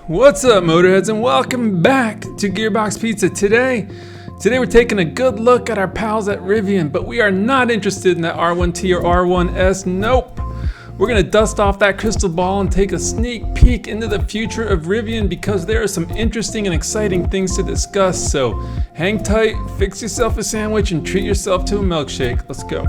What's up, Motorheads, and welcome back to Gearbox Pizza. Today we're taking a good look at our pals at Rivian, but we are not interested in that R1T or R1S. Nope. We're gonna dust off that crystal ball and take a sneak peek into the future of Rivian because there are some interesting and exciting things to discuss. So hang tight, fix yourself a sandwich, and treat yourself to a milkshake. Let's go.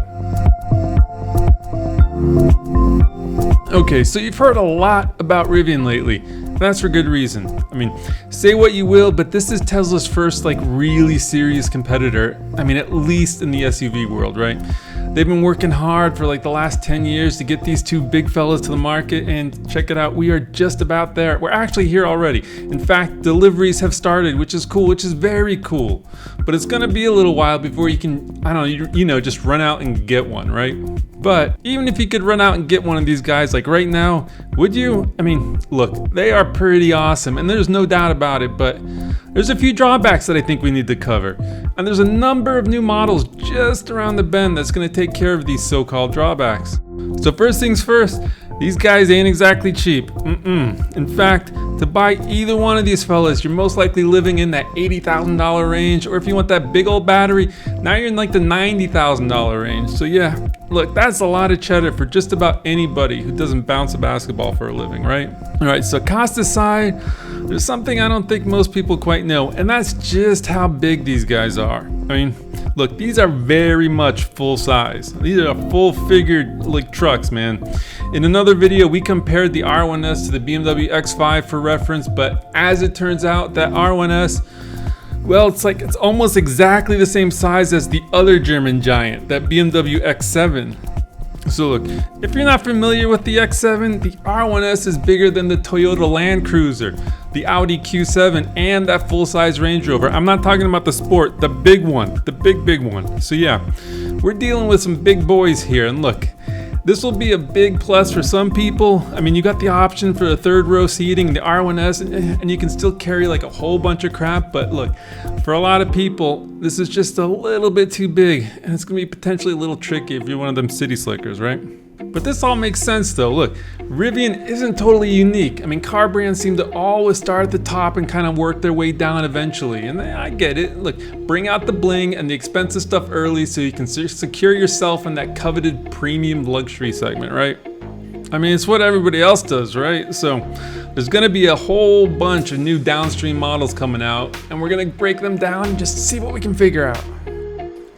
Okay, so you've heard a lot about Rivian lately. That's for good reason. I mean, say what you will, but this is Tesla's first really serious competitor. I mean, at least in the SUV world, right? They've been working hard for the last 10 years to get these two big fellas to the market, and check it out, we are just about there. We're actually here already. In fact, deliveries have started, which is cool, which is very cool. But it's gonna be a little while before you can, just run out and get one, right? But even if you could run out and get one of these guys right now, would you? I mean, look, they are pretty awesome, and there's no doubt about it, but there's a few drawbacks that I think we need to cover. And there's a number of new models just around the bend that's gonna take care of these so-called drawbacks. So first things first, these guys ain't exactly cheap. In fact, to buy either one of these fellas, you're most likely living in that $80,000 range, or if you want that big old battery, now you're in the $90,000 range. So yeah, look, that's a lot of cheddar for just about anybody who doesn't bounce a basketball for a living, right? All right, so cost aside, there's something I don't think most people quite know, and that's just how big these guys are. I mean, look, these are very much full size. These are full-figured trucks, man. In another video, we compared the R1S to the BMW X5 for reference, but as it turns out, that R1S, well, it's almost exactly the same size as the other German giant, that BMW X7. So look, if you're not familiar with the X7, the R1S is bigger than the Toyota Land Cruiser, the Audi Q7, and that full-size Range Rover. I'm not talking about the Sport, the big one, the big one. So yeah, we're dealing with some big boys here, and look, this will be a big plus for some people. I mean, you got the option for the third row seating, the R1S, and you can still carry a whole bunch of crap, but look, for a lot of people, this is just a little bit too big, and it's gonna be potentially a little tricky if you're one of them city slickers, right? But this all makes sense though. Look, Rivian isn't totally unique. I mean, car brands seem to always start at the top and kind of work their way down eventually. And I get it. Look, bring out the bling and the expensive stuff early so you can secure yourself in that coveted premium luxury segment, right? I mean, it's what everybody else does, right? So there's gonna be a whole bunch of new downstream models coming out, and we're gonna break them down and just see what we can figure out.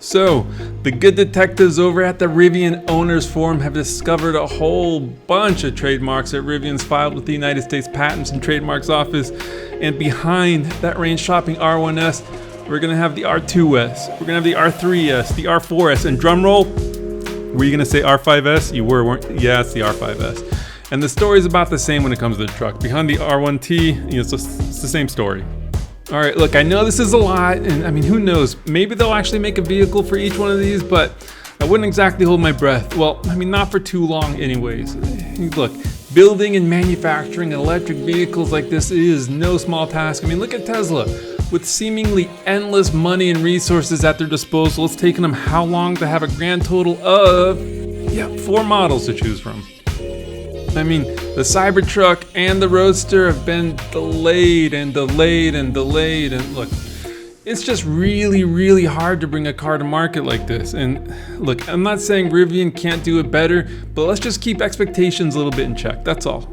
So, the good detectives over at the Rivian Owners Forum have discovered a whole bunch of trademarks that Rivian's filed with the United States Patents and Trademarks Office. And behind that range-shopping R1S, we're gonna have the R2S, we're gonna have the R3S, the R4S, and drumroll, were you gonna say R5S? You were, weren't you? Yeah, it's the R5S. And the story's about the same when it comes to the truck. Behind the R1T, it's the same story. All right, look, I know this is a lot, and I mean, who knows? Maybe they'll actually make a vehicle for each one of these, but I wouldn't exactly hold my breath. Well, I mean, not for too long anyways. Look, building and manufacturing electric vehicles like this is no small task. I mean, look at Tesla. With seemingly endless money and resources at their disposal, it's taken them how long to have a grand total of, 4 models to choose from. I mean, the Cybertruck and the Roadster have been delayed, and look, it's just really hard to bring a car to market like this. And look, I'm not saying Rivian can't do it better, but let's just keep expectations a little bit in check, that's all.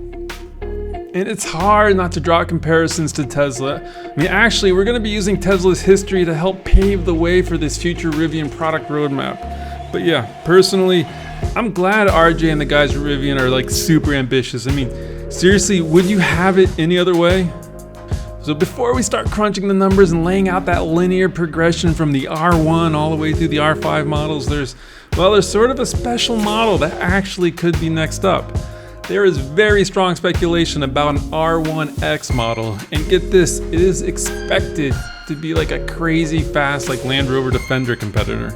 And it's hard not to draw comparisons to Tesla. I mean, actually, we're gonna be using Tesla's history to help pave the way for this future Rivian product roadmap. But yeah, personally, I'm glad RJ and the guys at Rivian are super ambitious. I mean, seriously, would you have it any other way? So before we start crunching the numbers and laying out that linear progression from the R1 all the way through the R5 models, there's sort of a special model that actually could be next up. There is very strong speculation about an R1x model, and get this, it is expected to be a crazy fast Land Rover Defender competitor.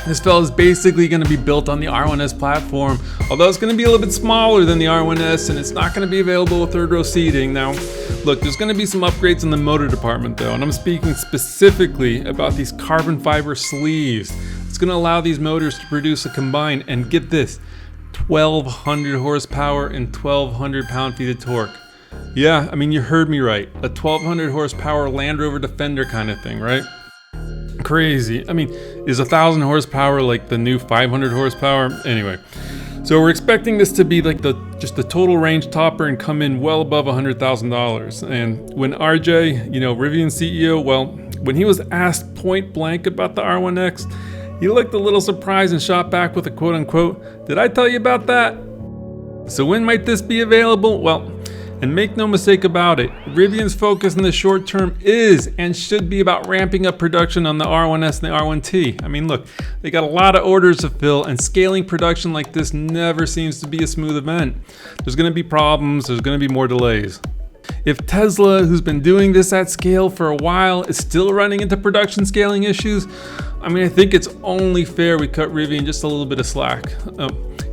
This fella is basically going to be built on the R1S platform, although it's going to be a little bit smaller than the R1S, and it's not going to be available with third row seating. Now, look, there's going to be some upgrades in the motor department though, and I'm speaking specifically about these carbon fiber sleeves. It's going to allow these motors to produce a combined, and get this, 1,200 horsepower and 1,200 pound-feet of torque. Yeah, I mean, you heard me right. A 1200 horsepower Land Rover Defender kind of thing, right? Crazy. I mean, is 1000 horsepower like the new 500 horsepower? Anyway, so we're expecting this to be like just the total range topper and come in well above $100,000. And when RJ, Rivian CEO, well, when he was asked point blank about the R1X, he looked a little surprised and shot back with a quote unquote, "Did I tell you about that?" So when might this be available? Well, and make no mistake about it, Rivian's focus in the short term is and should be about ramping up production on the R1S and the R1T. I mean, look, they got a lot of orders to fill, and scaling production like this never seems to be a smooth event. There's going to be problems, there's going to be more delays. If Tesla, who's been doing this at scale for a while, is still running into production scaling issues, I mean, I think it's only fair we cut Rivian just a little bit of slack.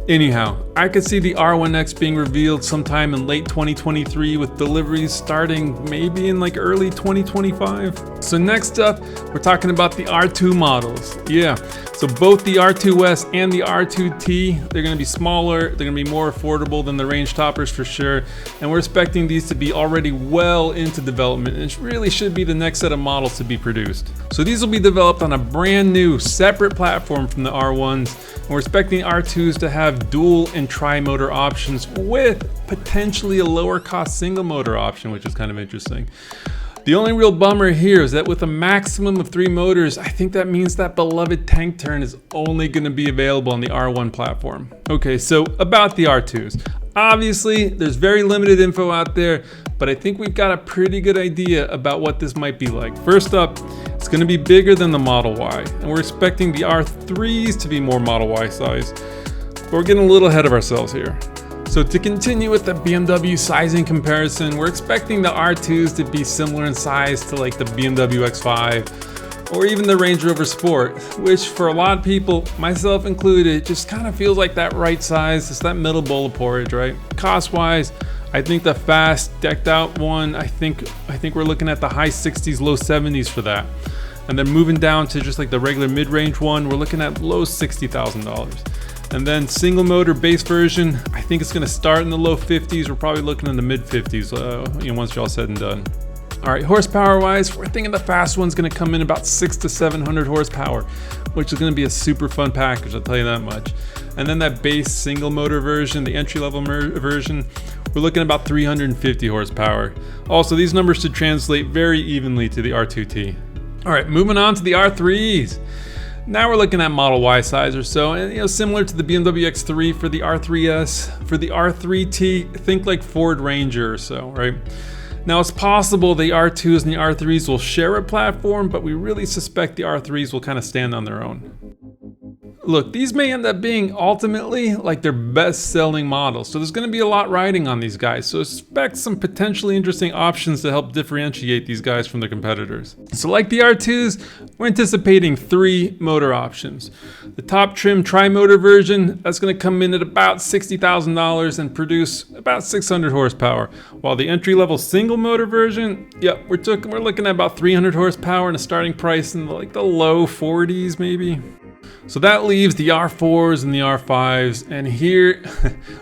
Anyhow, I could see the R1X being revealed sometime in late 2023 with deliveries starting maybe in like early 2025. So next up, we're talking about the R2 models. Yeah, so both the R2S and the R2T, they're gonna be smaller, they're gonna be more affordable than the range toppers for sure, and we're expecting these to be already well into development, and it really should be the next set of models to be produced. So these will be developed on a brand new separate platform from the R1s, and we're expecting R2s to have dual and tri-motor options with potentially a lower cost single motor option, which is kind of interesting. The only real bummer here is that with a maximum of 3 motors, I think that means that beloved tank turn is only going to be available on the R1 platform. Okay, so about the R2s. Obviously, there's very limited info out there, but I think we've got a pretty good idea about what this might be like. First up, it's going to be bigger than the Model Y, and we're expecting the R3s to be more Model Y size. But we're getting a little ahead of ourselves here. So to continue with the BMW sizing comparison, we're expecting the R2s to be similar in size to like the BMW X5 or even the Range Rover Sport, which for a lot of people, myself included, just kind of feels like that right size. It's that middle bowl of porridge, right? Cost-wise, I think the fast decked out one, I think we're looking at the high 60s, low 70s for that. And then moving down to just like the regular mid-range one, we're looking at low $60,000. And then single motor base version, I think it's gonna start in the low 50s. We're probably looking in the mid 50s, once you're all said and done. All right, horsepower wise, we're thinking the fast one's gonna come in about 600 to 700 horsepower, which is gonna be a super fun package, I'll tell you that much. And then that base single motor version, the entry level version, we're looking at about 350 horsepower. Also, these numbers should translate very evenly to the R2T. All right, moving on to the R3s. Now we're looking at Model Y size or so, and similar to the BMW X3 for the R3S, for the R3T, think like Ford Ranger or so, right? Now it's possible the R2s and the R3s will share a platform, but we really suspect the R3s will kind of stand on their own. Look, these may end up being ultimately like their best selling models, so there's going to be a lot riding on these guys, so expect some potentially interesting options to help differentiate these guys from their competitors. So like the R2s, we're anticipating 3 motor options. The top trim tri-motor version, that's going to come in at about $60,000 and produce about 600 horsepower, while the entry-level single motor version, yep, we're looking at about 300 horsepower and a starting price in like the low 40s maybe. So that leaves the R4s and the R5s, and here,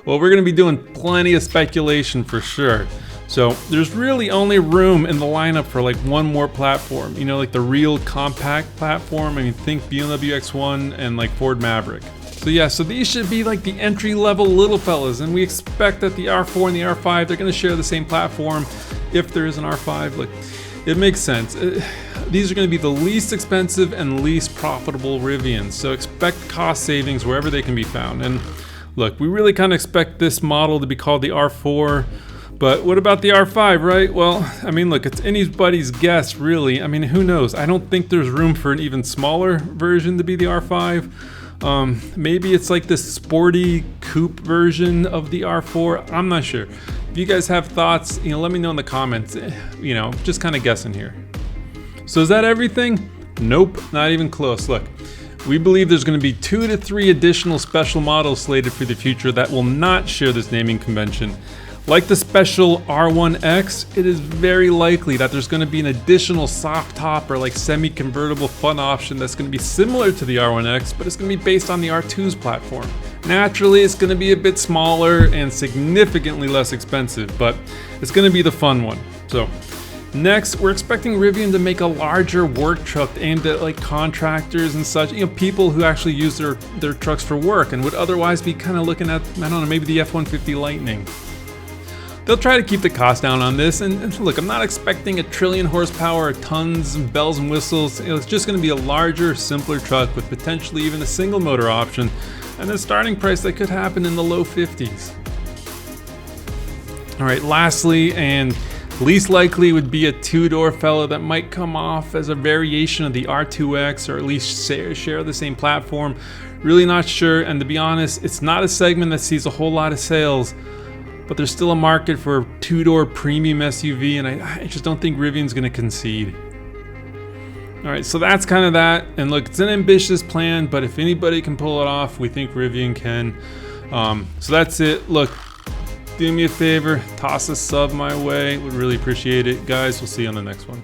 well, we're gonna be doing plenty of speculation for sure. So there's really only room in the lineup for like one more platform, like the real compact platform. I mean, think BMW X1 and like Ford Maverick. So yeah, so these should be like the entry-level little fellas, and we expect that the R4 and the R5, they're gonna share the same platform if there is an R5. Like, it makes sense. These are going to be the least expensive and least profitable Rivians, so expect cost savings wherever they can be found. And look, we really kind of expect this model to be called the R4, but what about the R5, right? Well, I mean, look, it's anybody's guess, really. I mean, who knows? I don't think there's room for an even smaller version to be the R5. Maybe it's like this sporty coupe version of the R4. I'm not sure. If you guys have thoughts, let me know in the comments. Just kind of guessing here. So is that everything? Nope, not even close. Look, we believe there's going to be 2 to 3 additional special models slated for the future that will not share this naming convention. Like the special R1X, it is very likely that there's going to be an additional soft top or like semi-convertible fun option that's going to be similar to the R1X, but it's going to be based on the R2's platform. Naturally, it's going to be a bit smaller and significantly less expensive, but it's going to be the fun one. So next, we're expecting Rivian to make a larger work truck aimed at like contractors and such, people who actually use their trucks for work and would otherwise be kind of looking at, I don't know, maybe the F-150 Lightning. They'll try to keep the cost down on this, and look, I'm not expecting a trillion horsepower, tons and bells and whistles. It's just going to be a larger, simpler truck with potentially even a single motor option, and a starting price that could happen in the low 50s. All right, lastly, and least likely, would be a two-door fella that might come off as a variation of the R2X, or at least share the same platform. Really not sure, and to be honest, it's not a segment that sees a whole lot of sales, but there's still a market for a two-door premium SUV, and I just don't think Rivian's going to concede. All right, so that's kind of that. And look, it's an ambitious plan, but if anybody can pull it off, we think Rivian can. So that's it. Look, do me a favor, toss a sub my way. Would really appreciate it. Guys, we'll see you on the next one.